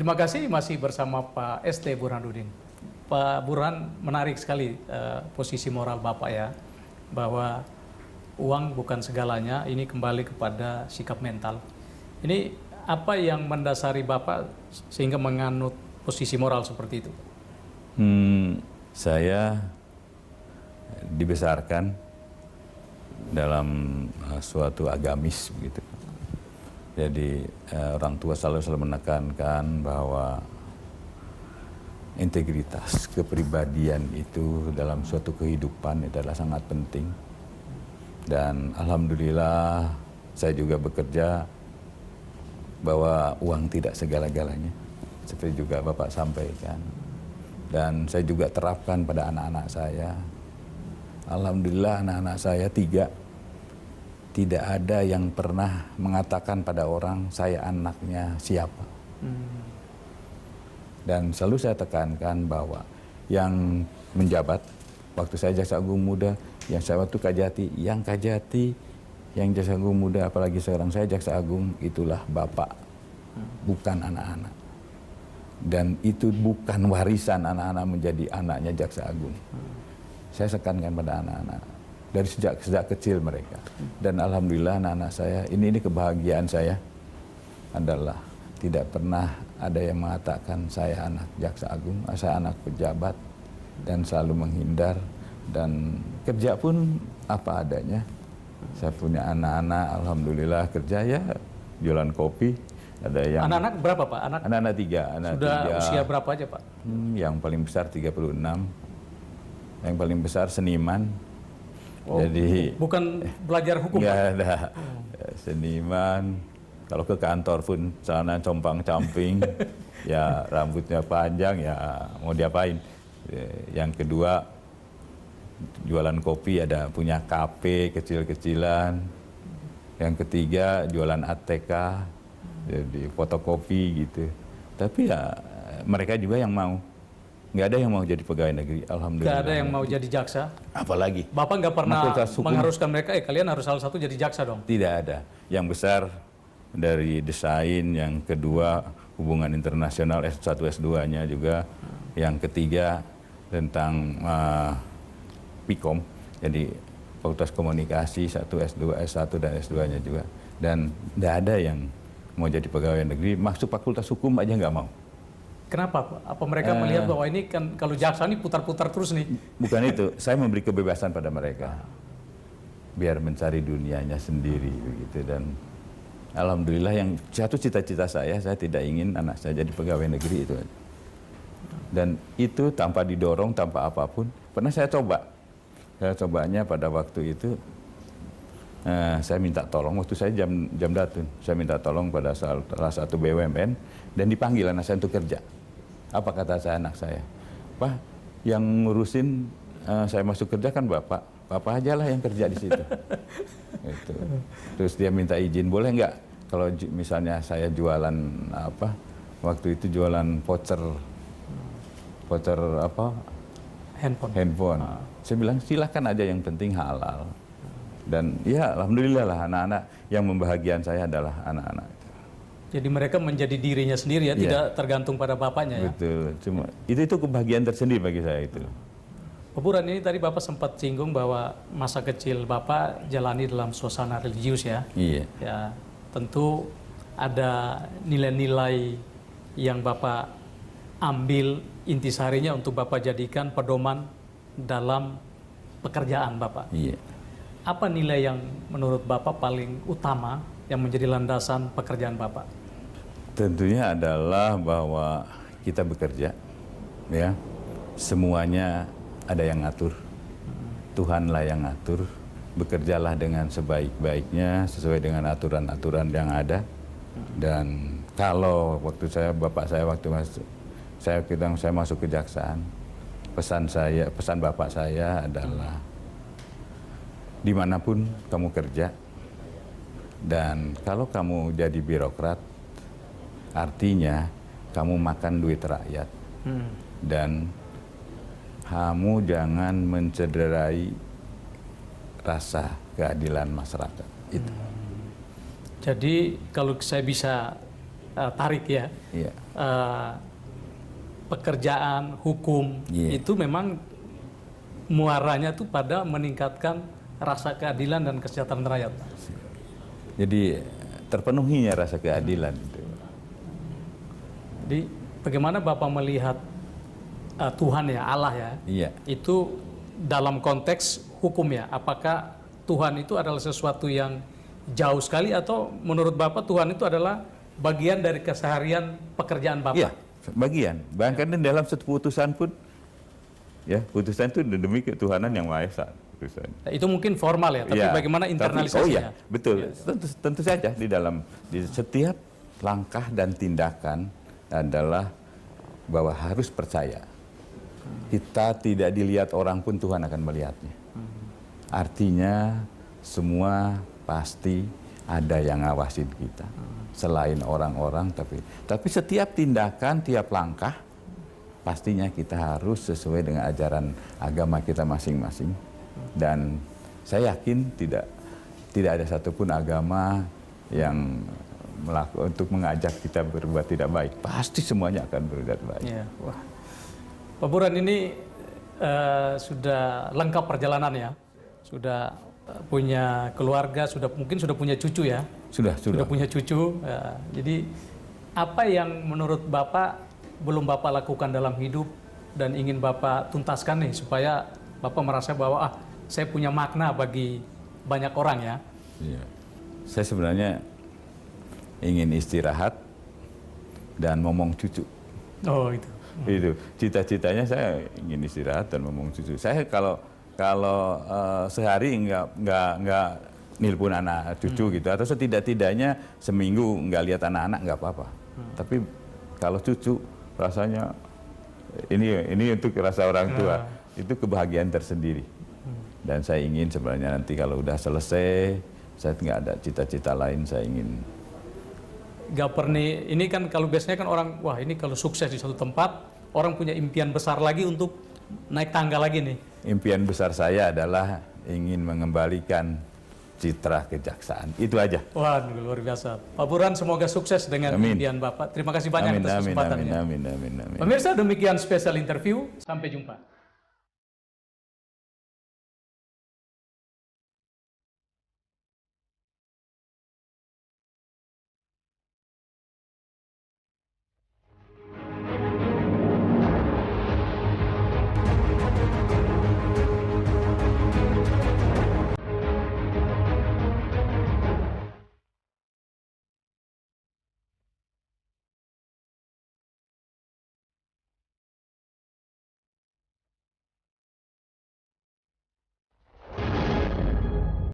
Terima kasih masih bersama Pak ST Burhanuddin. Pak Burhan, menarik sekali posisi moral Bapak ya, bahwa uang bukan segalanya, ini kembali kepada sikap mental. Ini apa yang mendasari Bapak sehingga menganut posisi moral seperti itu? Saya dibesarkan dalam suatu agamis begitu. Jadi orang tua selalu menekankan bahwa integritas kepribadian itu dalam suatu kehidupan itu adalah sangat penting. Dan alhamdulillah saya juga bekerja bahwa uang tidak segala-galanya, seperti juga Bapak sampaikan. Dan saya juga terapkan pada anak-anak saya. Alhamdulillah anak-anak saya 3 tidak ada yang pernah mengatakan pada orang saya anaknya siapa. Dan selalu saya tekankan bahwa yang menjabat waktu saya Jaksa Agung Muda, yang saya waktu Kajati, yang Jaksa Agung Muda, apalagi sekarang saya Jaksa Agung, itulah Bapak, bukan anak-anak. Dan itu bukan warisan anak-anak menjadi anaknya Jaksa Agung. Saya sekankan pada anak-anak dari sejak kecil mereka. Dan alhamdulillah anak-anak saya, ini kebahagiaan saya adalah tidak pernah ada yang mengatakan saya anak Jaksa Agung, saya anak pejabat, dan selalu menghindar. Dan kerja pun apa adanya. Saya punya anak-anak, alhamdulillah kerja ya, jualan kopi. Ada yang anak-anak berapa Pak? Anak-anak 3. Sudah 3. Usia berapa aja Pak? Yang paling besar 36, yang paling besar seniman. Jadi bukan belajar hukum nggak Pak? ada. Seniman. Kalau ke kantor pun celana compang-camping, ya rambutnya panjang, ya mau diapain. Yang kedua, jualan kopi, ada punya kafe kecil-kecilan. Yang ketiga, jualan ATK, jadi fotokopi gitu. Tapi ya mereka juga yang mau. Nggak ada yang mau jadi pegawai negeri, alhamdulillah. Nggak ada yang mau jadi jaksa? Apalagi. Bapak nggak pernah mengharuskan mereka, kalian harus salah satu jadi jaksa dong? Tidak ada. Yang besar dari desain, yang kedua hubungan internasional S1 S2-nya juga, yang ketiga tentang Pikom, jadi Fakultas Komunikasi 1 S2 S1 dan S2-nya juga. Dan tidak ada yang mau jadi pegawai negeri, masuk Fakultas Hukum aja nggak mau. Kenapa Pak? Apa mereka melihat bahwa ini kan kalau jaksa ini putar-putar terus nih? Bukan itu, saya memberi kebebasan pada mereka biar mencari dunianya sendiri begitu. Dan alhamdulillah yang satu cita-cita saya tidak ingin anak saya jadi pegawai negeri itu. Dan itu tanpa didorong, tanpa apapun. Pernah saya coba. Saya cobanya pada waktu itu, saya minta tolong, waktu saya jam datun. Saya minta tolong pada salah satu BUMN, dan dipanggil anak saya untuk kerja. Apa kata saya anak saya? Pak, yang ngurusin saya masuk kerja kan Bapak. Bapak aja lah yang kerja di situ. Gitu. Terus dia minta izin, boleh nggak kalau misalnya saya jualan apa? Waktu itu jualan voucher apa? Handphone. Saya bilang silahkan aja, yang penting halal. Dan ya alhamdulillah lah, anak-anak yang membahagiakan saya adalah anak-anak. Jadi mereka menjadi dirinya sendiri ya, tidak tergantung pada bapaknya ya. Betul. Cuma itu kebahagiaan tersendiri bagi saya itu. Pak Burhan, ini tadi Bapak sempat singgung bahwa masa kecil Bapak jalani dalam suasana religius ya. Iya. Ya, tentu ada nilai-nilai yang Bapak ambil intisarinya untuk Bapak jadikan pedoman dalam pekerjaan Bapak. Iya. Apa nilai yang menurut Bapak paling utama yang menjadi landasan pekerjaan Bapak? Tentunya adalah bahwa kita bekerja, ya, semuanya ada yang ngatur. Tuhanlah yang ngatur. Bekerjalah dengan sebaik-baiknya sesuai dengan aturan-aturan yang ada. Dan kalau waktu bapak saya waktu saya masuk kejaksaan, pesan bapak saya adalah dimanapun kamu kerja, dan kalau kamu jadi birokrat, artinya kamu makan duit rakyat. Dan kamu jangan mencederai rasa keadilan masyarakat. Itu. Jadi kalau saya bisa tarik ya. Iya. Pekerjaan, hukum, itu memang muaranya tuh pada meningkatkan rasa keadilan dan kesejahteraan rakyat. Jadi terpenuhinya rasa keadilan. Jadi bagaimana Bapak melihat Tuhan ya, Allah ya, Iya. itu dalam konteks hukum ya, apakah Tuhan itu adalah sesuatu yang jauh sekali atau menurut Bapak Tuhan itu adalah bagian dari keseharian pekerjaan Bapak? Iya, bagian. Bahkan dalam satu putusan pun, ya putusan itu demi ketuhanan yang Maha Esa. Putusan. Itu mungkin formal ya, tapi Ya, bagaimana internalisasinya? oh iya, betul. Tentu saja di setiap langkah dan tindakan adalah bahwa harus percaya. Kita tidak dilihat orang pun Tuhan akan melihatnya. Artinya semua pasti ada yang ngawasin kita. Selain orang-orang, tapi setiap tindakan, tiap langkah pastinya kita harus sesuai dengan ajaran agama kita masing-masing. Dan saya yakin tidak ada satupun agama yang untuk mengajak kita berbuat tidak baik. Pasti semuanya akan berbuat baik. Ya, wah. Pak Burhan ini sudah lengkap perjalanan ya, sudah punya keluarga, mungkin sudah punya cucu ya. Sudah punya cucu. Jadi apa yang menurut Bapak belum Bapak lakukan dalam hidup dan ingin Bapak tuntaskan nih supaya Bapak merasa bahwa saya punya makna bagi banyak orang ya. Iya. Saya sebenarnya ingin istirahat dan ngomong cucu. Oh itu. Itu cita-citanya saya ingin istirahat dan ngomong cucu. Saya kalau sehari nggak nelpon anak cucu gitu, atau setidak-tidaknya seminggu nggak lihat anak-anak nggak apa-apa. Tapi kalau cucu rasanya ini untuk rasa orang tua itu kebahagiaan tersendiri. Dan saya ingin sebenarnya nanti kalau udah selesai, saya nggak ada cita-cita lain. Saya ingin ini kan kalau biasanya kan orang, wah ini kalau sukses di satu tempat, orang punya impian besar lagi untuk naik tangga lagi nih. Impian besar saya adalah ingin mengembalikan citra kejaksaan. Itu aja. Wah, luar biasa. Pak Burhan, semoga sukses dengan impian Bapak. Terima kasih banyak atas kesempatannya. Amin. Pemirsa, demikian spesial interview. Sampai jumpa.